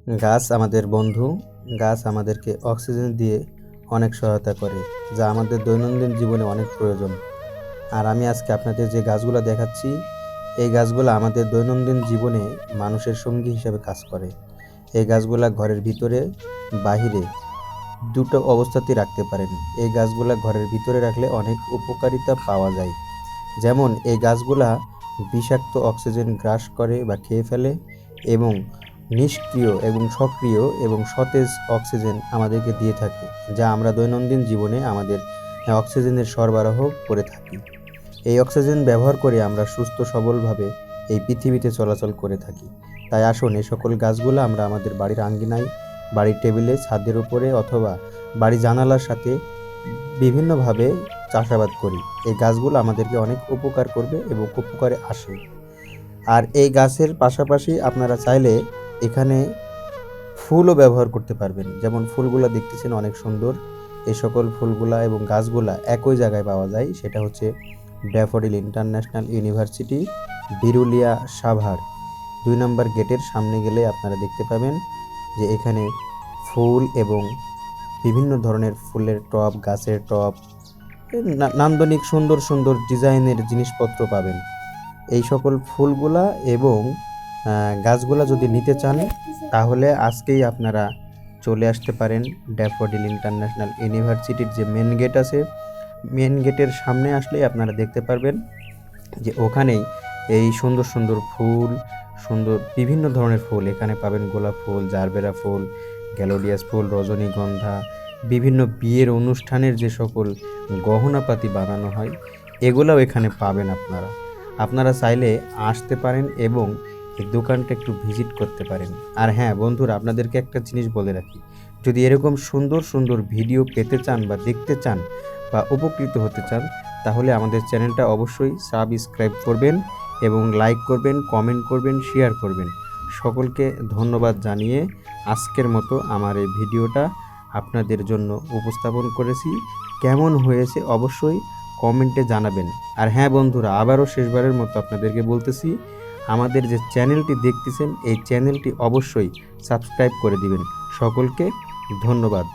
গাছ আমাদের বন্ধু। গাছ আমাদেরকে অক্সিজেন দিয়ে অনেক সহায়তা করে, যা আমাদের দৈনন্দিন জীবনে অনেক প্রয়োজন। আর আমি আজকে আপনাদের যে গাছগুলো দেখাচ্ছি, এই গাছগুলো আমাদের দৈনন্দিন জীবনে মানুষের সঙ্গী হিসেবে কাজ করে। এই গাছগুলা ঘরের ভিতরে, বাহিরে দুটো অবস্থাতেই রাখতে পারেন। এই গাছগুলা ঘরের ভিতরে রাখলে অনেক উপকারিতা পাওয়া যায়। যেমন এই গাছগুলা বিষাক্ত অক্সিজেন গ্রাস করে বা খেয়ে ফেলে এবং নিষ্ক্রিয় এবং সক্রিয় এবং সতেজ অক্সিজেন আমাদেরকে দিয়ে থাকে, যা আমরা দৈনন্দিন জীবনে আমাদের অক্সিজেনের সরবরাহ করে থাকি। এই অক্সিজেন ব্যবহার করে আমরা সুস্থ সবলভাবে এই পৃথিবীতে চলাচল করে থাকি। তাই আসুন এই সকল গাছগুলো আমরা আমাদের বাড়ির আঙ্গিনায়, বাড়ির টেবিলে, ছাদের উপরে অথবা বাড়ির জানালার সাথে বিভিন্নভাবে চাষাবাদ করি। এই গাছগুলো আমাদেরকে অনেক উপকার করবে এবং উপকারে আসে। আর এই গাছের পাশাপাশি আপনারা চাইলে এখানে ফুলও ব্যবহার করতে পারবেন। যেমন ফুলগুলা দেখতেছেন অনেক সুন্দর। এই সকল ফুলগুলা এবং গাছগুলা একই জায়গায় পাওয়া যায়, সেটা হচ্ছে daffodil international university, Birulia, Savar ২ নম্বর গেটের সামনে গেলে আপনারা দেখতে পাবেন যে এখানে ফুল এবং বিভিন্ন ধরনের ফুলের টব, গাছের টব, নান্দনিক সুন্দর সুন্দর ডিজাইনের জিনিসপত্র পাবেন। এই সকল ফুলগুলা এবং গাছগুলা যদি নিতে চান, তাহলে আজকেই আপনারা চলে আসতে পারেন ড্যাফোডিল ইন্টারন্যাশনাল ইউনিভার্সিটির যে মেন গেট আছে, মেন গেটের সামনে আসলেই আপনারা দেখতে পারবেন যে ওখানেই এই সুন্দর সুন্দর ফুল, সুন্দর বিভিন্ন ধরনের ফুল এখানে পাবেন। গোলাপ ফুল, জারবেরা ফুল, গ্যালোডিয়াস ফুল, রজনীগন্ধা, বিভিন্ন বিয়ের অনুষ্ঠানের যে সকল গহনাপাতি বানানো হয়, এগুলোও এখানে পাবেন আপনারা। আপনারা চাইলে আসতে পারেন এবং এই দোকানটা একটু ভিজিট করতে পারেন। আর হ্যাঁ বন্ধুরা, আপনাদেরকে একটা জিনিস বলে রাখি, যদি এরকম সুন্দর সুন্দর ভিডিও পেতে চান বা দেখতে চান বা উপকৃত হতে চান, তাহলে আমাদের চ্যানেলটা অবশ্যই সাবস্ক্রাইব করবেন এবং লাইক করবেন, কমেন্ট করবেন, শেয়ার করবেন। সকলকে ধন্যবাদ জানিয়ে আজকের মতো আমার এই ভিডিওটা আপনাদের জন্য উপস্থাপন করেছি। কেমন হয়েছে অবশ্যই কমেন্টে জানাবেন। আর হ্যাঁ বন্ধুরা, আবারও শেষবারের মতো আপনাদেরকে বলতেছি, আমাদের যে চ্যানেলটি দেখতেছেন, এই চ্যানেলটি অবশ্যই সাবস্ক্রাইব করে দিবেন। সকলকে ধন্যবাদ।